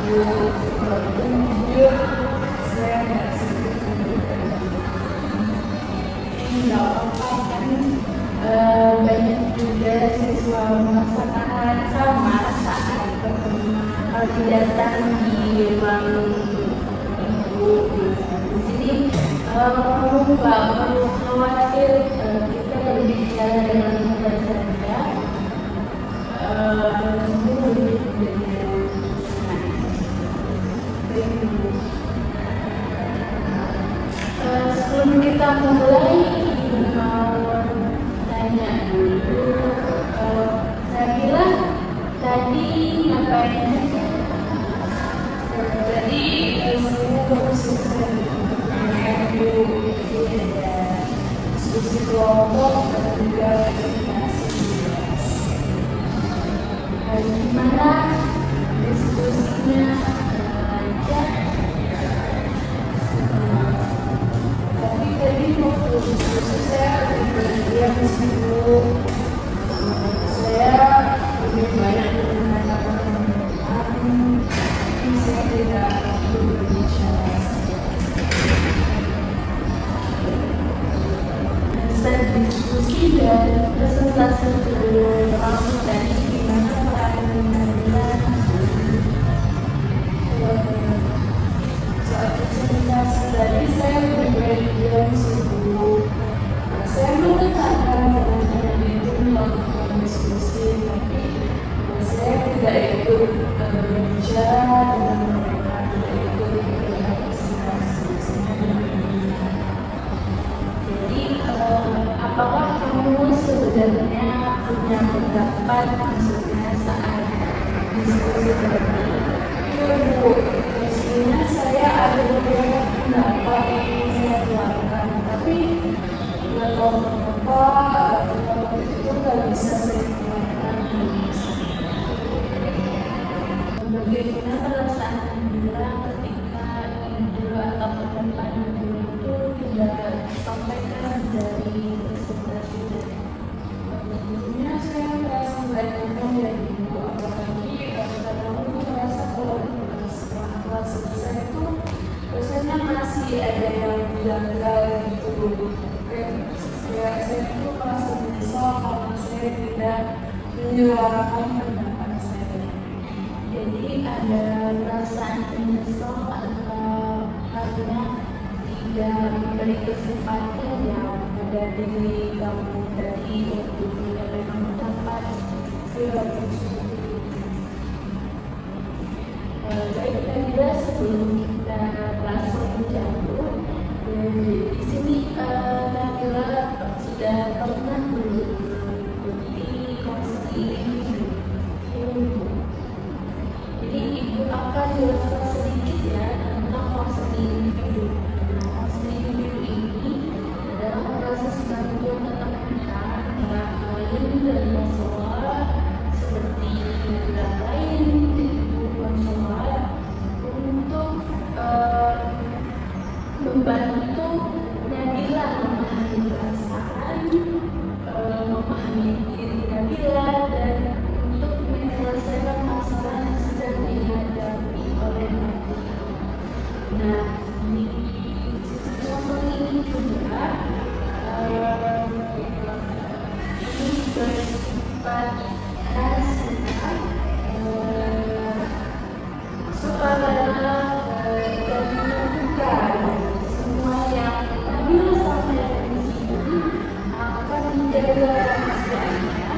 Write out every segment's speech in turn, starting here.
walaupun jujur saya nggak seperti nggak apa-apa kan. Banyak juga siswa merasakan sama saat datang di ruang ibu di sini. Kamu nggak perlu khawatir, kita berbicara dengan mudah saja. Sebelum kita mulai, mau tanya dulu. Saya bilang tadi ngapain aja? Tadi saya khusus ada diskusi kelompok dan juga presentasi. Gimana diskusinya? Lancar? Tapi tadi waktu diskusi saya berdiam dulu. Saya lebih banyak menggunakan tapi saya tidak berbicara. Saya diskusi dan presentasi kamu tadi gimana saat presentasi tadi saya berbeda jam 10. Saya mengatakan teman-teman itu melakukan diskusi, tapi saya tidak ikut berbicara dengan mereka, tidak ikut berpresentasi. Jadi apakah kamu sebenarnya punya pendapat maksudnya saat diskusi tadi? Bu, mestinya saya ada beberapa pendapat yang saya keluarkan, tapi nggak tahu kenapa pendapat itu nggak bisa saya keluarkan. Bagaimana perasaan bilang ketika ide atau pendapat itu tidak disampaikan dari presentasi? Tentunya saya merasa nggak nyaman dari ibu, apalagi kadang-kadang merasa kalau setelah kelas selesai itu biasanya masih ada yang janggal gitu. Saya itu merasa menyesal karena saya tidak menyuarakan pendapat saya. Jadi ada perasaan menyesal karena tidak memberi kesempatan yang pada diri kamu tadi untuk menyampaikan pendapat. Baik, kita kira sebelum kita kelas menjauh, di sini Nabila sudah pernah mengikuti kelas ini. Jadi ibu akan jelaskan sedikit ya tentang konseling individu. Konseling individu ini adalah proses bantuan tatap muka antara klien dan konselor seperti negara lain, konselor untuk membantu Nabila memahami perasaan, memahami diri Nabila, dan untuk menyelesaikan masalah yang sedang dihadapi oleh Nabila. Nah, di sisi konseling ini juga ini bersifat nasihat sukarela dan menentukan semua yang Nabila sampaikan di sini akan menjaga rahasianya.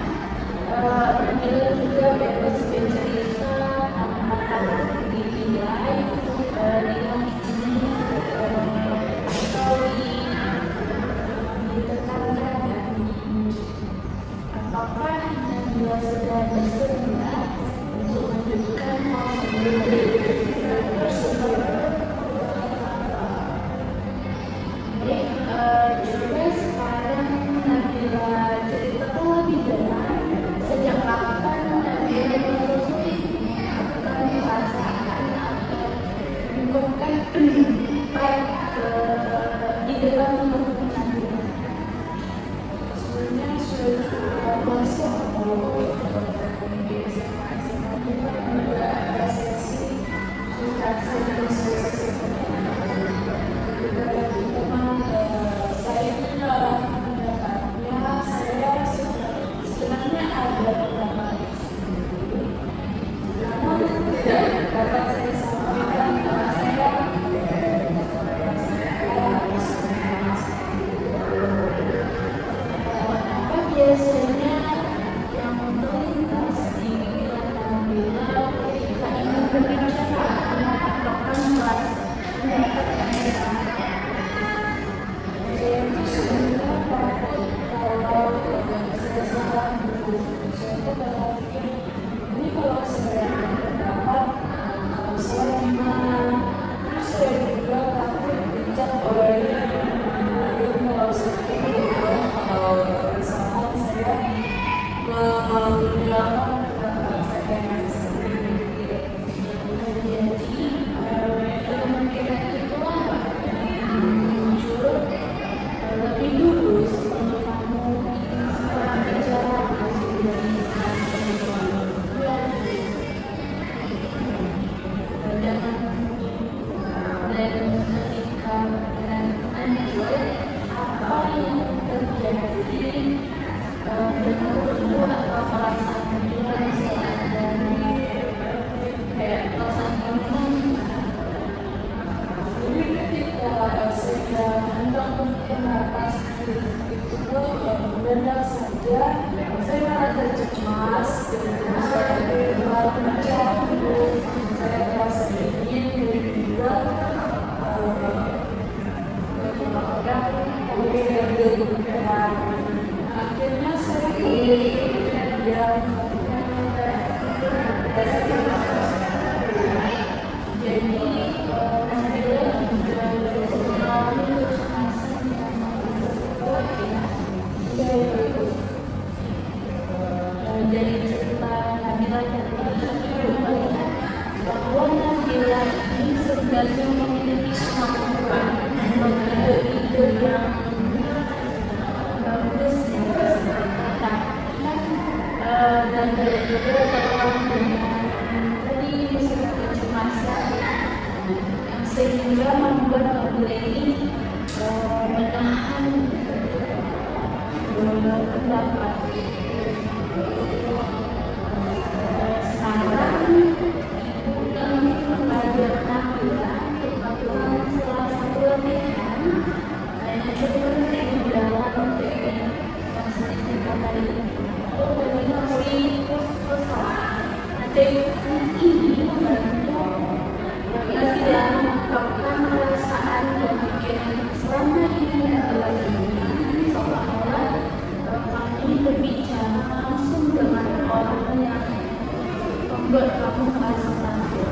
Nabila juga bebas bercerita apakah dinilai dengan ini atau ditekankan dan apakah Nabila sudah bersedia untuk menunjukkan konseling tersebut. Coba sekarang Nabila ceritakan lebih dalam sejak kapan Nabila menyusui akan perasaan atau mengungkapkan di depan teman-teman Nabila. Sebenarnya sudah masuk atau di SMA juga ada sesi ada pendapat sendiri, namun tidak dapat saya sampaikan karena saya biasanya yang terlintas di pikiran Nabila ketika ingin berbicara mengatakan kelas saya sebenarnya takut kalau saya salah saya berpikir ini kalau saya berpendapat kalau saya gimana, terus saya juga takut dicap oleh kalau seperti itu kalau misalkan saya menggunakan pendapat saya sendiri. Jadi kemungkinan itulah muncul lebih dulu sebelum kamu bicara dan ketika pikiran muncul apa yang terjadi menurutmu atau perasaan juga dari kayak perasaan kamu. Jadi ketika saya hendak mengenalkan itu benar saja saya merasa cemas, saya merasa saya merasa ingin juga akhirnya saya yang dari cerita Nabila bahwa Nabila ini sebenarnya memiliki kemampuan ide yang bagus dan juga terlalu dengan tadi misalnya kecemasan yang sehingga membuat Nabila ini menahan pendapat. Sekarang ibu ingin mengajak Nabila untuk melakukan salah satu latihan yang penting dalam teknik konsentrasi tadi itu komunikasi perusahaan. Teknik ini membantu bagi dalam mengungkapkan perasaan dan pikiran selama ini adalah seolah-olah kami berbicara langsung dengan orang yang membuat kamu merasa takut.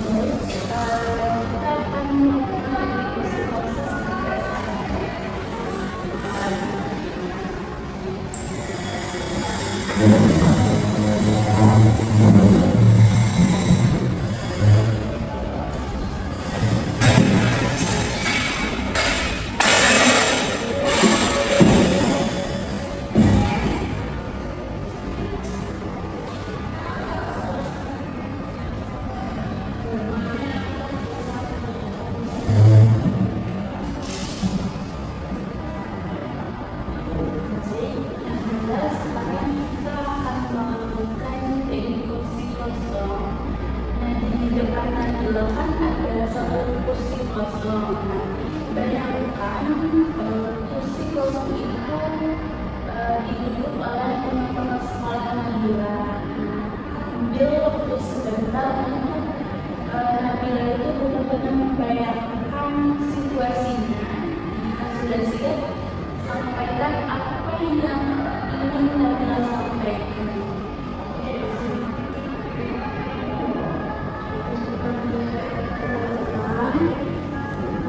Kita akan melakukan kan ada satu kursi kosong. Bayangkan kursi kosong itu diduduk oleh teman-teman sekolah Nabila. Ambil waktu sebentar untuk Nabila itu benar-benar membayangkan situasinya. Jika sudah siap, sampaikan apa yang ingin Nabila sampaikan.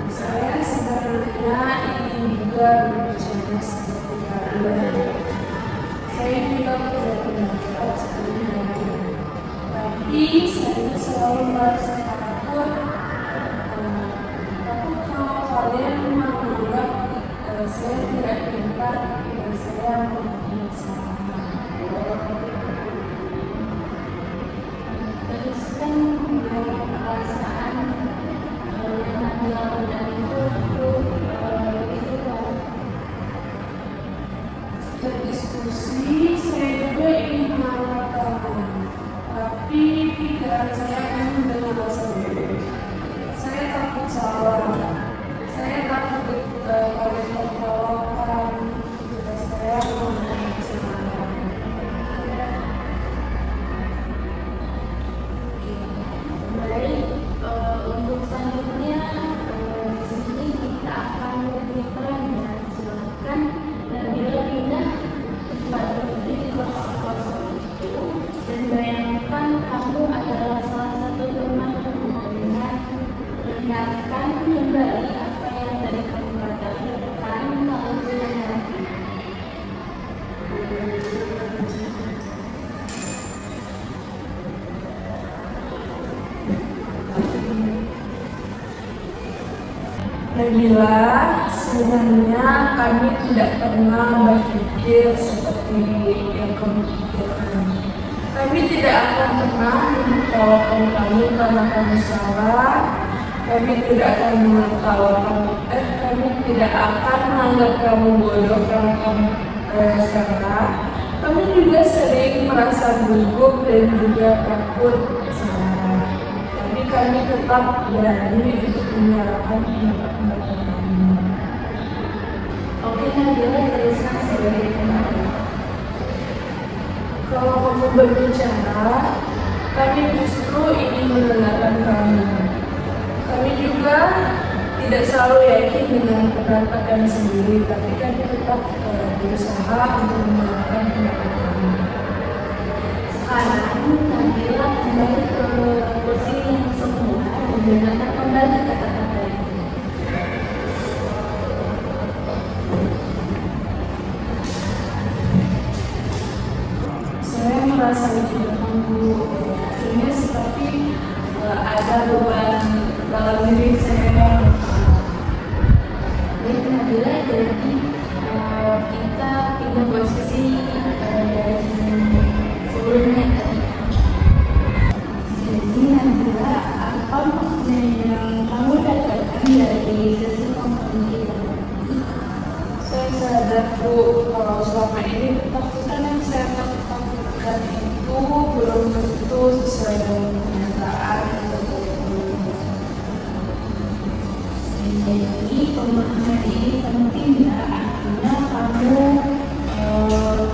Saya sebenarnya ingin juga berbicara seperti kalian. Saya juga punya pendapat seperti kalian. Tapi saya selalu merasa takut. Takut kalau kalian menganggap saya tidak pintar dan saya melakukan salah. Teruskan dengan perasaan yang Nabila dari itu berdiskusi saya ingin mendengar bahasa Inggris. Saya takut salah. Saya takut kalau tertawakan. Saya mau mendengar. Baik, untuk selanjutnya di sini kita akan lebih peran dan silakan Nabila pindah tempat berdiri di kelas itu dan bayangkan kamu adalah salah satu teman dengan ingatkan kembali apa yang tadi kamu katakan lalu mengerti. Nabila, sebenarnya kami tidak pernah berpikir seperti yang kamu pikirkan. Kami tidak akan pernah menertawakan kamu karena kamu salah. Kami tidak akan kami tidak akan menganggap kamu bodoh karena kamu salah. Kami juga sering merasa gugup dan juga takut salah. Tapi kami tetap berani untuk menyuarakan pendapat kami. Oke, Nabila teruskan sebagai pembawa. Kalau kamu berbicara, kami justru ingin mendengarkan kamu. Kami juga tidak selalu yakin dengan pendapat kami sendiri, tapi kami tetap berusaha untuk menyuarakan pendapat kami. Sekarang Nabila kembali ke kursi yang semula dan dengarkan kembali kata-kata itu. Saya merasa tidak mampu, rasanya seperti ada beban dalam diri saya. Baik Nabila, jadi kita pindah posisi dari sebelumnya tadi. Jadi Nabila, apa makna yang kamu dapatkan dari sesi kompetensi tadi? Saya sadar Bu, kalau selama ini ketakutan yang saya takutkan itu belum tentu sesuai dengan kenyataan atau kebenaran. Jadi pemahaman ini penting ya, artinya kamu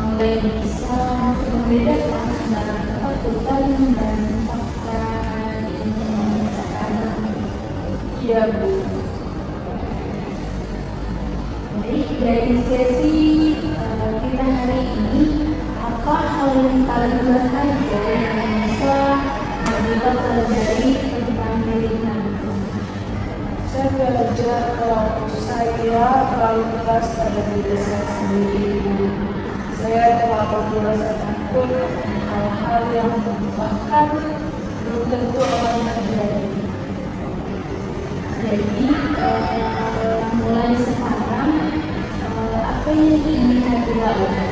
mulai bisa membedakan antara ketakutan dan fakta yang sekarang. Iya Bu. Baik, dari sesi kita hari ini, apa hal yang paling berharga yang bisa Nabila pelajari tentang diri Nabila? Saya belajar kalau saya terlalu keras pada diri saya sendiri. Saya terlalu merasa takut dengan hal-hal yang bahkan belum tentu akan terjadi. Jadi mulai sekarang apa yang ingin Nabila lakukan?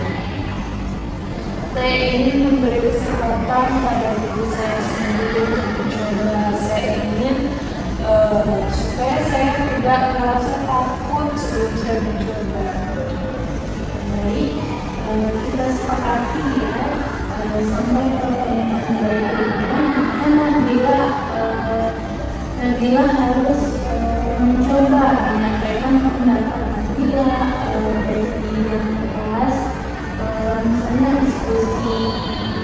Saya ingin memberi kesempatan pada diri saya sendiri untuk mencoba. Saya ingin supaya saya tidak merasa takut sebelum saya mencoba. Baik, kita sepakati ya sampai pertanyaan berikutnya, maka Nabila harus mencoba menyampaikan pendapat Nabila baik di kelas, misalnya diskusi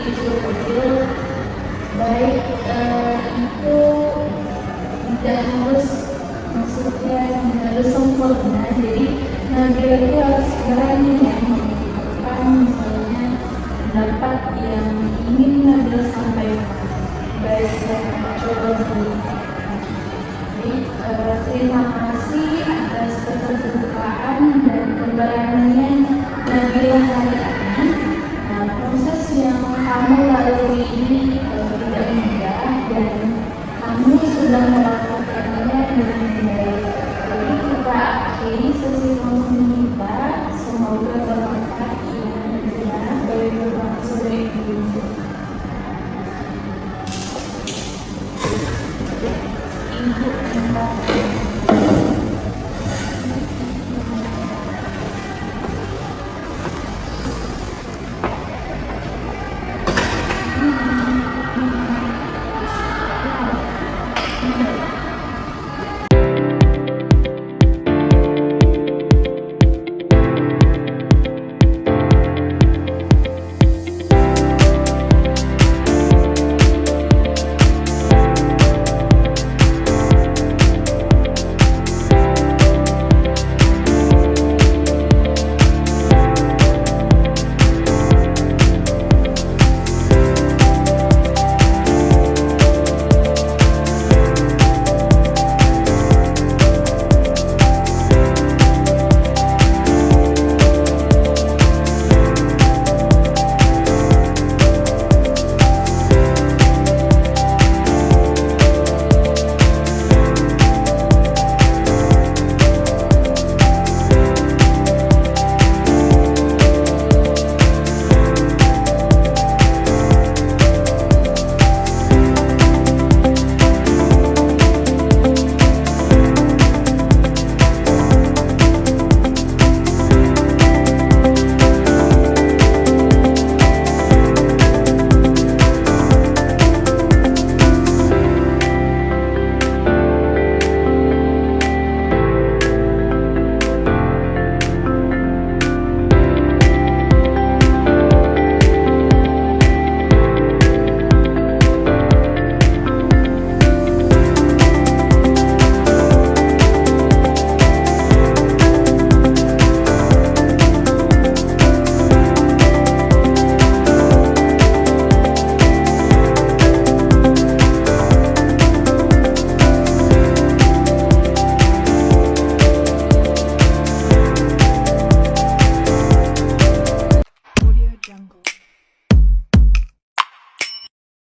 kecil-kecil, baik itu tidak harus maksudnya tidak harus sempurna. Jadi Nabila itu harus berani ya mengungkapkan misalnya pendapat yang ingin Nabila sampaikan. Baik, saya akan mencoba dulu. Baik, terima